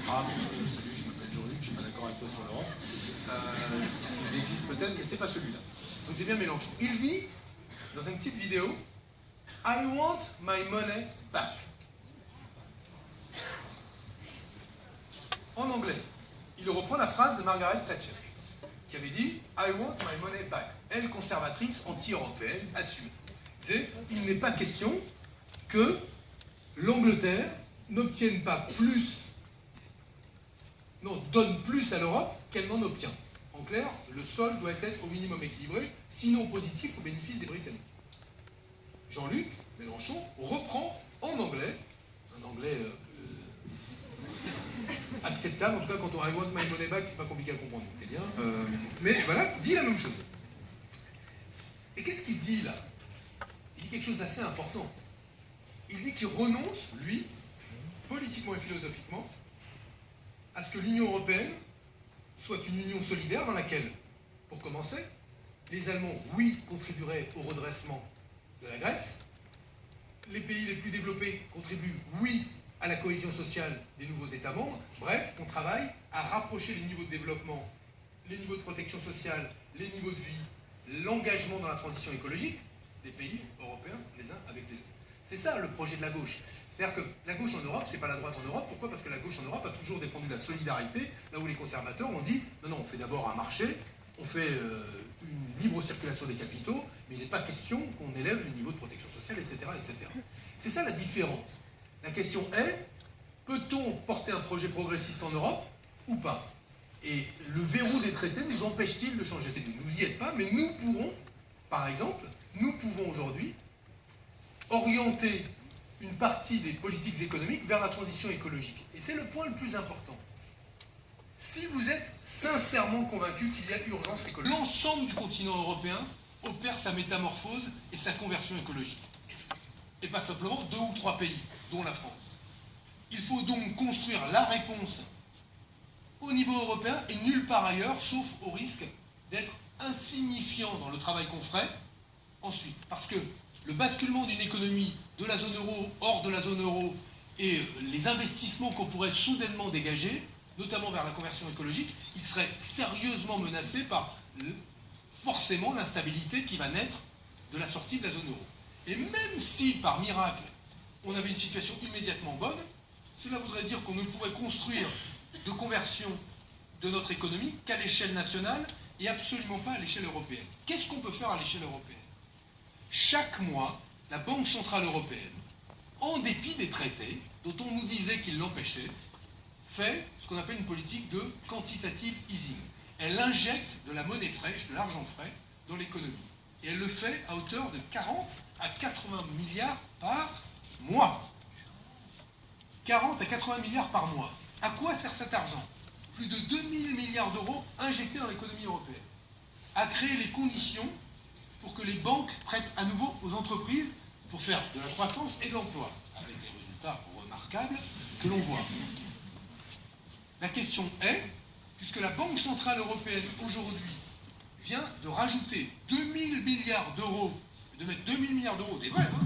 frappe, salut, je m'appelle Jean-Luc, je suis pas d'accord avec toi sur l'Europe. Il existe peut-être, mais c'est pas celui-là. Donc c'est bien Mélenchon. Il dit, dans une petite vidéo, I want my money back. En anglais, il reprend la phrase de Margaret Thatcher, qui avait dit I want my money back. Elle, conservatrice, anti-européenne, assumée. Il n'est pas question que l'Angleterre n'obtienne pas plus, non, donne plus à l'Europe qu'elle n'en obtient. En clair, le sol doit être au minimum équilibré, sinon positif au bénéfice des Britanniques. Jean-Luc Mélenchon reprend en anglais, un anglais acceptable, en tout cas quand on I want my money back, c'est pas compliqué à comprendre, c'est bien, mais voilà, dit la même chose. Et qu'est-ce qu'il dit là? Il dit quelque chose d'assez important. Il dit qu'il renonce, lui, politiquement et philosophiquement, à ce que l'Union européenne soit une union solidaire dans laquelle, pour commencer, les Allemands, oui, contribueraient au redressement de la Grèce, les pays les plus développés contribuent, oui, à la cohésion sociale des nouveaux États membres, bref, qu'on travaille à rapprocher les niveaux de développement, les niveaux de protection sociale, les niveaux de vie, l'engagement dans la transition écologique des pays européens les uns avec les autres. C'est ça le projet de la gauche. C'est-à-dire que la gauche en Europe, c'est pas la droite en Europe. Pourquoi? Parce que la gauche en Europe a toujours défendu la solidarité, là où les conservateurs ont dit non, non, on fait d'abord un marché, on fait une libre circulation des capitaux, mais il n'est pas question qu'on élève le niveau de protection sociale, etc. etc. C'est ça la différence. La question est, peut-on porter un projet progressiste en Europe ou pas? Et le verrou des traités nous empêche-t-il de changer? Vous n'y êtes pas, mais nous pourrons, par exemple, nous pouvons aujourd'hui orienter une partie des politiques économiques vers la transition écologique. Et c'est le point le plus important. Si vous êtes sincèrement convaincu qu'il y a urgence écologique, l'ensemble du continent européen opère sa métamorphose et sa conversion écologique. Et pas simplement 2 ou 3 pays, dont la France. Il faut donc construire la réponse au niveau européen et nulle part ailleurs, sauf au risque d'être insignifiant dans le travail qu'on ferait ensuite. Parce que le basculement d'une économie de la zone euro, hors de la zone euro, et les investissements qu'on pourrait soudainement dégager, notamment vers la conversion écologique, ils seraient sérieusement menacés par forcément l'instabilité qui va naître de la sortie de la zone euro. Et même si, par miracle, on avait une situation immédiatement bonne, cela voudrait dire qu'on ne pourrait construire de conversion de notre économie qu'à l'échelle nationale et absolument pas à l'échelle européenne. Qu'est-ce qu'on peut faire à l'échelle européenne? Chaque mois, la Banque Centrale Européenne, en dépit des traités, dont on nous disait qu'ils l'empêchaient, fait ce qu'on appelle une politique de quantitative easing. Elle injecte de la monnaie fraîche, de l'argent frais, dans l'économie. Et elle le fait à hauteur de 40 à 80 milliards par mois. 40 à 80 milliards par mois. À quoi sert cet argent? Plus de 2000 milliards d'euros injectés dans l'économie européenne. À créer les conditions pour que les banques prêtent à nouveau aux entreprises pour faire de la croissance et de l'emploi, avec les résultats remarquables que l'on voit. La question est, puisque la Banque Centrale Européenne aujourd'hui vient de rajouter 2000 milliards d'euros, de mettre 2000 milliards d'euros, des vrais, hein,